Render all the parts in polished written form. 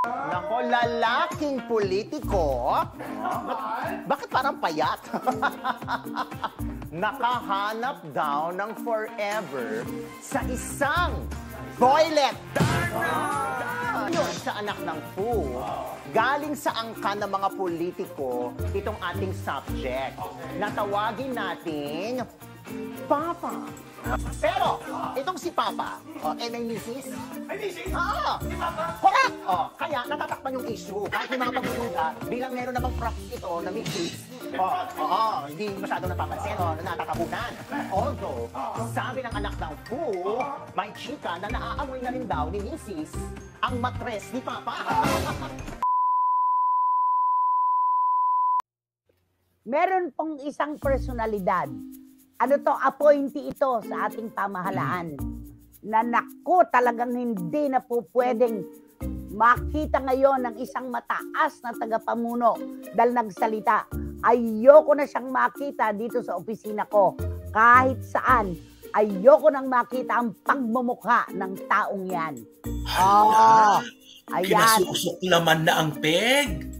Nako, lalaking politiko. Bakit parang payat? Nakahanap daw ng forever sa isang toilet. Yun sa anak ng Fu. Galing sa angkan ng mga politiko, itong ating subject. Natawagin natin Papa. Pero, itong si Papa, may misis? Ay, misis? Oo. Si Papa? Correct! Kaya natatakpan yung issue. Kahit may mga pagdududa, bilang meron namang props ito na misis, hindi masyadong napapansin o natatabunan. Although, sabi ng anak ng Fu, may chika na naaamoy na rin daw ni misis ang matres ni Papa. Meron pong isang personalidad. Ano to, appointee ito sa ating pamahalaan. Na naku, talagang hindi na po pwedeng makita ngayon ng isang mataas na tagapamuno dahil nagsalita. Ayoko na siyang makita dito sa opisina ko. Kahit saan, ayoko nang makita ang pagmumukha ng taong yan. Ayan. Kinasusok naman na ang peg.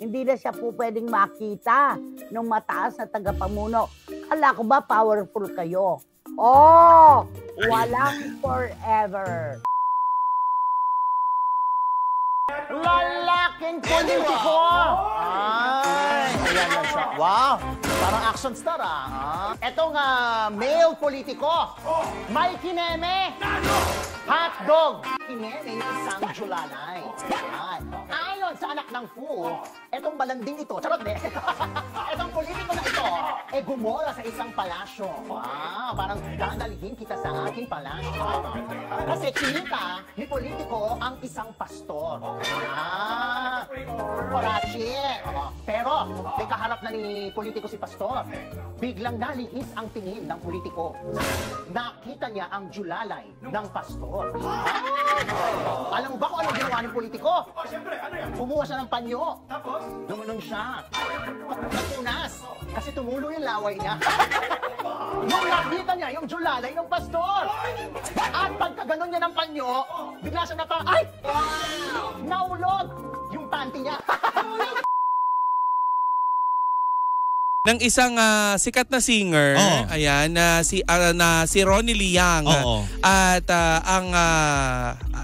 Hindi na siya po pwedeng makita ng mataas na tagapamuno. Kala ko ba powerful kayo? Walang forever. Lalaking politiko! Ayan lang siya. Wow! Parang action star Etong male politiko. May kineme. Hotdog. Kineme yung isang Julalay. Ayon sa anak ng Fu, etong balanding ito, charot de. Etong politiko na ito, gumola sa isang palasyo. Wow, parang dadalhin kita sa aking palasyo. Kasi kinita ni politiko ang isang pastor. Parachi. Pero, may kaharap na ni politiko si pastor. Biglang nalihis ang tingin ng politiko. Nakita niya ang Julalay ng pastor. Alam mo ba kung anong ginawa ng politiko? Siyempre, ano yan? Kumuha siya ng panyo. Tapos? Lumunon siya. Nagtunas. Kasi tumulo yung laway niya. Nung nakita niya yung Julalay ng pastor. At pagkaganon niya ng panyo, bigla siya ay! Naulog yung panty niya. Ng isang sikat na singer, ayan, si Ronnie Liang. At ang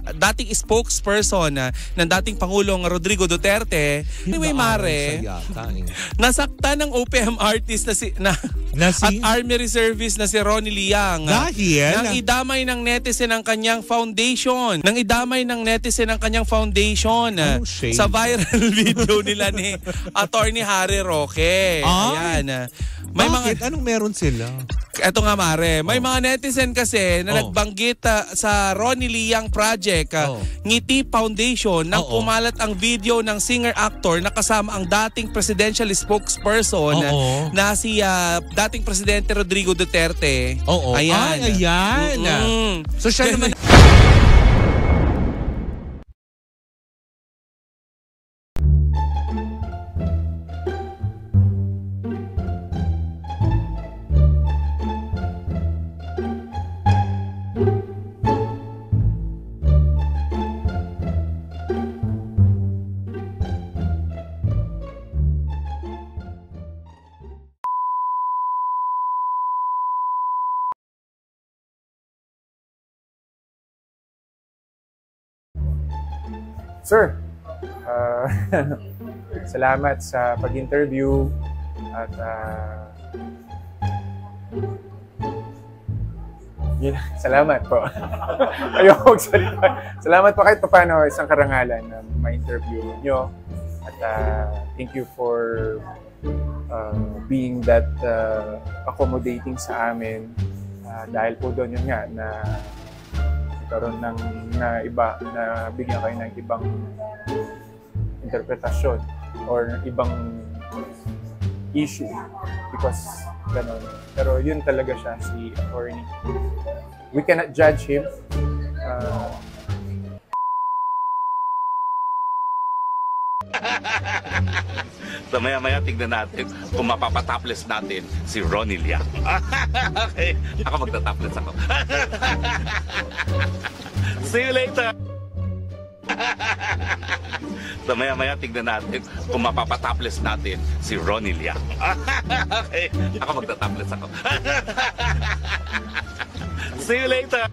dating spokesperson ng dating Pangulong Rodrigo Duterte, anyway, Mare, nasaktan ng OPM artist at Army Reservist na si Ronnie Liang. Dahil? Nang idamay ng netizen ang kanyang foundation. Sa viral video nila ni Attorney Harry Roque. Ayan. Bakit? Anong meron sila? Eto nga, Mare. May mga netizen kasi na nagbanggit sa Ronnie Liang Project, Ngiti Foundation, nang pumalat ang video ng singer-actor na kasama ang dating presidential spokesperson na si dating Presidente Rodrigo Duterte. Ayan. Ayan. So siya naman... Sir, salamat sa pag-interview at salamat po. Ayoko magsalita. Salamat po kahit paano isang karangalan na ma-interview nyo at thank you for being that accommodating sa amin dahil po doon yun nga na karon ng iba na bigyan kayo ng ibang interpretasyon or ibang issue because ganon. Pero yun talaga siya, si attorney. We cannot judge him. So maya-maya tignan natin kung mapapatopless natin si Ronnie Liang. Okay, ako magta-topless ako. See you later! So maya-maya tignan natin kung mapapatopless natin si Ronnie Liang. Okay, ako magtatopless ako. See you later!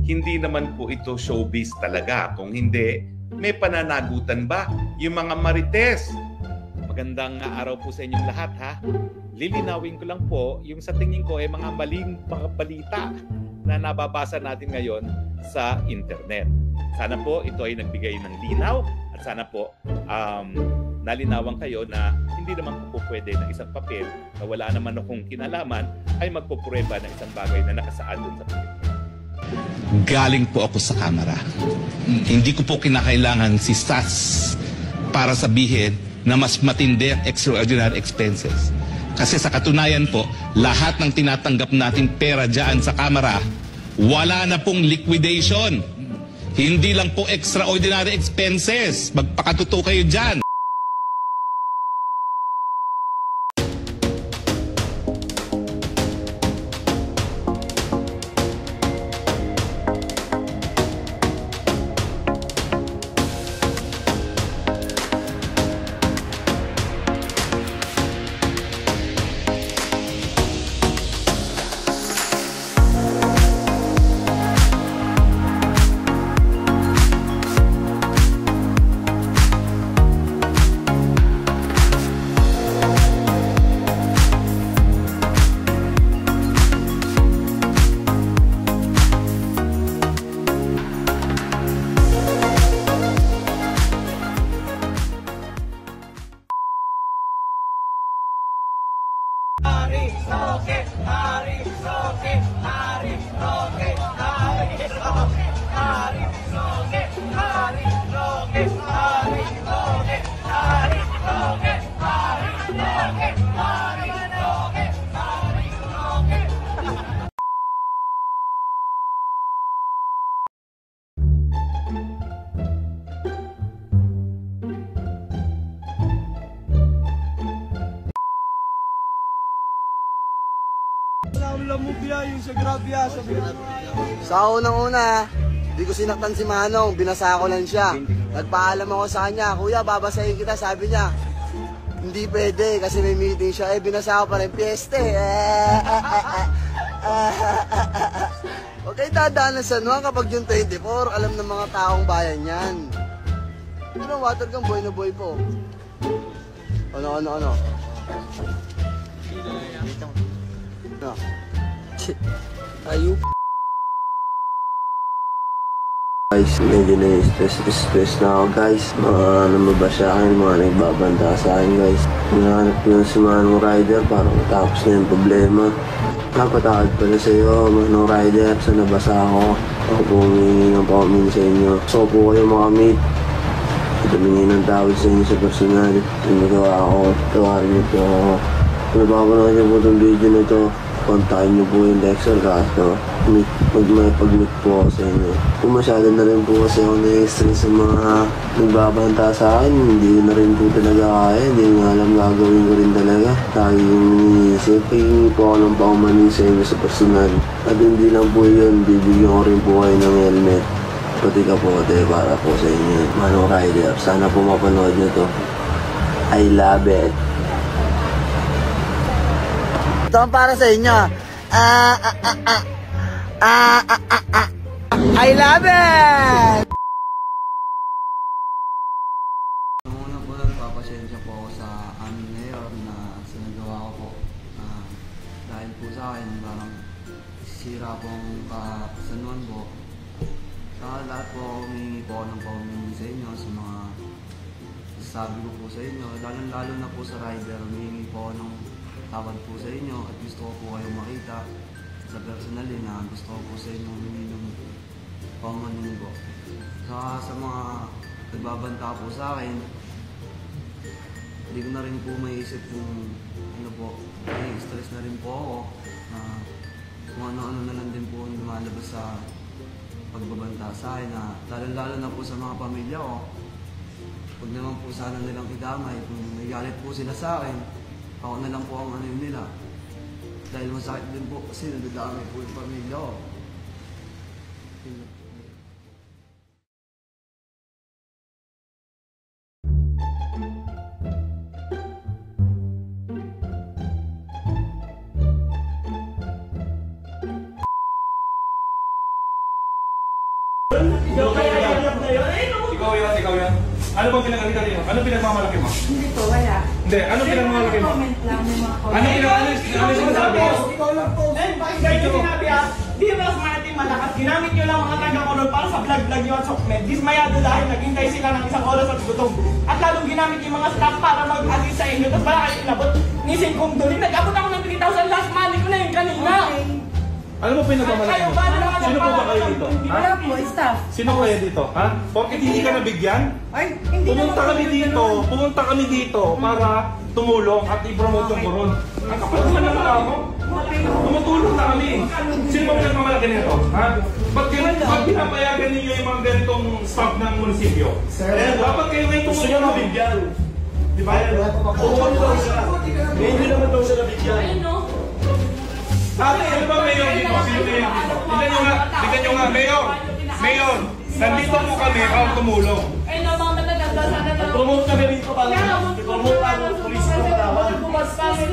Hindi naman po ito showbiz talaga. Kung hindi, may pananagutan ba yung mga marites? Magandang araw po sa inyong lahat ha. Lilinawin ko lang po yung sa tingin ko ay mga maling mga balita na nababasa natin ngayon sa internet. Sana po ito ay nagbigay ng linaw at sana po nalinawan kayo na hindi naman po pwede na isang papel na wala naman akong kinalaman ay magpuprueba ng isang bagay na nakasaad dun sa papel. Galing po ako sa kamera. Hindi ko po kinakailangan si SAS para sabihin na mas matindi ang extraordinary expenses. Kasi sa katunayan po, lahat ng tinatanggap nating pera dyan sa kamera, wala na pong liquidation. Hindi lang po extraordinary expenses. Magpakatuto kayo dyan. Sa unang-una, di ko sinaktan si Manong, binasa ko lang siya. Nagpaalam ako sa kanya, kuya, babasahin kita, sabi niya. Hindi pwede kasi may meeting siya. Binasa ko pa rin, piyeste. Huwag kayo dadaan sa San Juan kapag yung 24, alam ng mga taong bayan yan. Ano, water kang boy na boy po. Ano? Ano? Ayup. Guys, medyo na-stress na ako guys. Mga namaba sa akin, mga nagbabanta sa akin guys. Hinahanap ko yung si Manong Rider para matapos na yung problema. Napatawad pala sa iyo, Manong Rider, sa nabasa ako. Ako po humingi ng paumin sa inyo. Gusto ko po kayo makamit. Humingi ng tawad sa inyo sa personal. Yung nagawa ako, tawarin niyo po ako. Kung napapanood niyo po itong video na ito, kontakin niyo po yung Dexter Castro. Mag-meet po ako sa inyo. Kung masyado na rin po kasi ako na-stress sa mga nagbabanta sa akin, hindi na rin po talaga kaya. Hindi nga alam gagawin ko rin talaga. Lagi yung iniisip. Hihingi po ako ng paumanin sa inyo sa personal. At hindi lang po yun, bibigyan ko rin po kayo ng helmet. Pati kapote para po sa inyo. Manong Rider, sana po mapanood nyo to. I love it. Ito ang para sa inyo. I love it! Una po nagpapasensya po ako sa amin ngayon na sinagawa ko po. Dahil po sa akin, parang sira po ang kasanuan po. Sa lahat po, humingi po ako ng paumingi sa inyo sa mga sabi ko po sa inyo. Lalo na po sa rider, humingi po ako ng tawad po sa inyo at gusto ko po kayong makita sa personal na gusto ko po sa inyo humingi ng paumanin po. Sa mga nagbabanta po sa akin, hindi ko na rin po maisip kung ano po, stress na rin po ako na kung ano-ano na lang din po yung lumalabas sa pagbabanta sa akin na lalo na po sa mga pamilya ko. Huwag naman po sana nilang idamay kung nagalit po sila sa akin, ako na lang po ang ano nila. Dahil masakit din po kasi nadadamay po yung pamilya ko. Ikaw yan. Ano bang pinag-alitan niyo? Ano pinagmamalaki mo? Hindi po, wala. Hindi, ano pinagmamalaki mo? Comment lang ng mga comment. Ano sinasabi mo? Ikaw lang po. Bakit kayo sinabi ha? Di ba mas maraming malakas? Ginamit nyo lang mga taga-color para sa vlog-vlog nyo at sokmed. Dismayado dahil naghintay sila ng isang oras at gutom. At lalong ginamit yung mga staff para mag-assist sa inyo. Tapos wala kayo inabot. Nisin kong doon. Nag-abot ako ng 3,000 last money ko na yun kanina. Ano mo pinagmamalaki mo? Sino po ba kayo dito? Wala po, staff. Sino kayo dito? Ha? Porket hindi ka nabigyan? Ay, hindi Pumunta kami dito para tumulong at i-promote yung koron. Ang kapal naman ng tao. Tumutulong na kami. Sino ba pinagmamalaki nito? Ha? Ba't pinapayagan ninyo yung mga ganitong staff ng munisipyo? Dapat kayo ngayon tumulong. Gusto nyo nabigyan. Di ba? Tumulong siya. Hindi naman daw siya nabigyan. Ate, ano ba mayor dito? Sino mayor dito? Tignan nyo nga, mayor! Mayor! Nandito po kami para tumulong. Ay, namang mataganda sana na. Promote kami dito para i-promote ang police ng Palawan.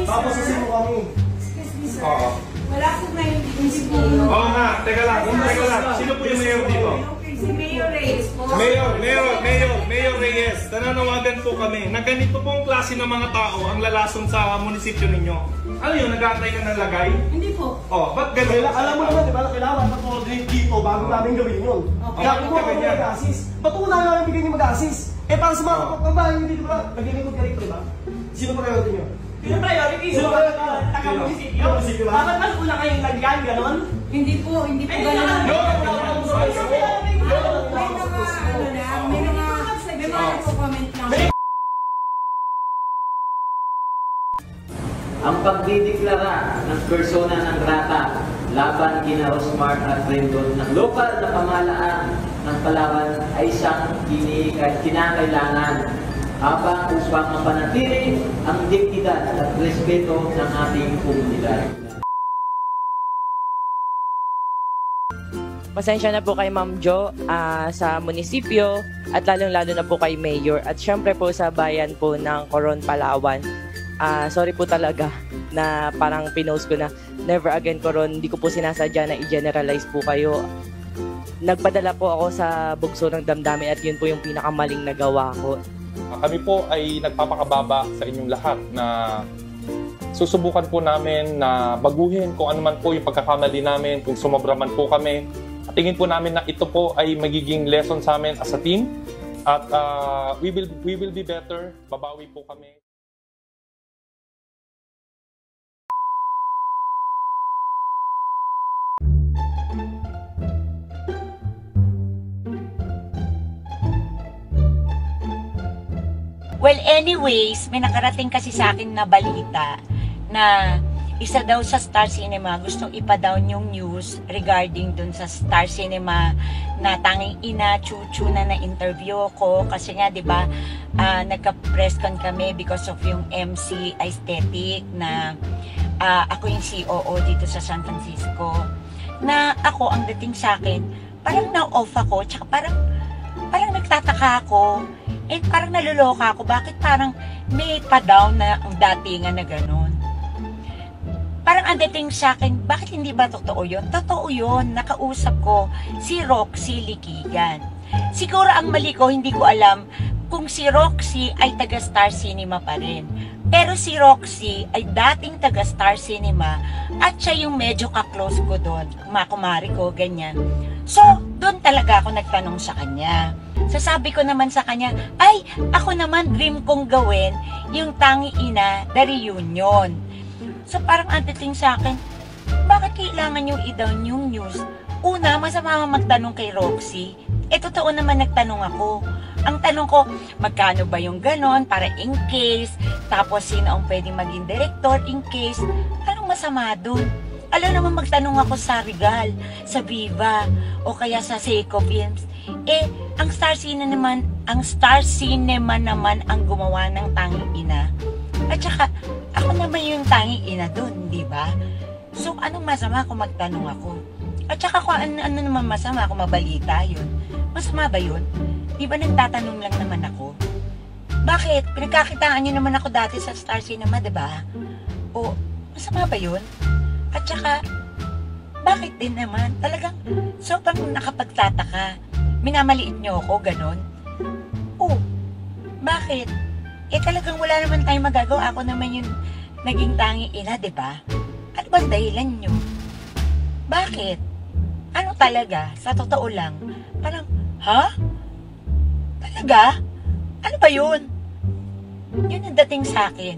Tapos kasi mo kami. Excuse me, sir. Oo. Wala po ngayon dito si Oo nga, teka lang. Sino po yung mayor dito? Si Mayor Reyes po. Mayor Reyes, nananawagan po kami na ganito pong klase ng mga tao ang lalason sa munisipyo ninyo. Ano yun, nag-aantay ka ng lagay? Hindi po. Oh, ba't ganun? Alam mo naman, di ba, kailangan mag-coordinate dito bago namin gawin yun. Kaya kung ako mag-assist, ba't una namin bigyan niyo mag-assist? Eh, para sa mga kapagbahay nyo dito, naglilingkod ka rito, di ba? Sino priority nyo? Yung priority, Sino priority? taga-munisipyo. Bakit mas una kayong lagyan, ganon? Hindi po gano'n. May mga comment lang. Ang pagdideklara ng persona ng grata laban kina Rosmar at Rendon ng lokal na pamahalaan ng Palawan ay siyang kinakailangan habang upang mapanatili ang dignidad at respeto ng ating komunidad. Pasensya na po kay Ma'am Jo sa munisipyo at lalong-lalo na po kay Mayor at syempre po sa bayan po ng Coron, Palawan. Sorry po talaga na parang pinost ko na never again Coron, hindi ko po sinasadya na i-generalize po kayo. Nagpadala po ako sa bugso ng damdamin at yun po yung pinakamaling nagawa ko. Kami po ay nagpapakababa sa inyong lahat na susubukan po namin na baguhin kung ano man po yung pagkakamali namin, kung sumobra man po kami, tingin po namin na ito po ay magiging lesson sa amin as a team. At we will be better. Babawi po kami. Well, anyways, may nakarating kasi sa akin na balita na isa daw sa Star Cinema gustong ipa-down yung news regarding dun sa Star Cinema na tanging ina Chuchu na interview ko kasi nga 'di ba nagka-press con kami because of yung MC aesthetic na ako yung COO dito sa San Francisco na ako ang dating sa akin parang na-off ako tsaka parang nagtataka ako. Eh, parang naluloka ako. Bakit parang may pa-down na ang datingan na gano'n? Parang ang dating sa akin, bakit hindi ba totoo yun? Totoo yun. Nakausap ko si Roxy Likigan. Siguro ang mali ko, hindi ko alam kung si Roxy ay taga Star Cinema pa rin. Pero si Roxy ay dating taga Star Cinema at siya yung medyo ka-close ko doon. Kumakumari ko, ganyan. So, doon talaga ako nagtanong sa kanya. Sasabi ko naman sa kanya, ay, ako naman dream kong gawin yung Tangi Ina, the reunion. So parang ang dating sa akin, bakit kailangan yung i-down yung news? Una, masama magtanong kay Roxy. Totoo naman nagtanong ako. Ang tanong ko, magkano ba yung ganon para in case? Tapos sino ang pwedeng maging director in case? Anong masama dun? Alam naman magtanong ako sa Regal, sa Viva, o kaya sa Seiko Films. Ang Star Cinema naman ang gumawa ng Tanging Ina. At saka, ako naman yung Tanging Ina dun, di ba? So, anong masama kung magtanong ako? At saka kung ano naman masama kung mabalita yun? Masama ba yun? Di ba nagtatanong lang naman ako? Bakit? Pinagkakitaan nyo naman ako dati sa Star Cinema, di ba? O, masama ba yun? At saka, bakit din naman? Talagang sobrang nakapagtataka. Minamaliit nyo ako, ganon? Oh, bakit? Talagang wala naman tayong magagawa. Ako naman yung naging Tanging Ina, di ba? Ano ba dahilan nyo? Bakit? Ano talaga? Sa totoo lang. Parang, ha? Talaga? Ano ba yun? Yun ang dating sa akin.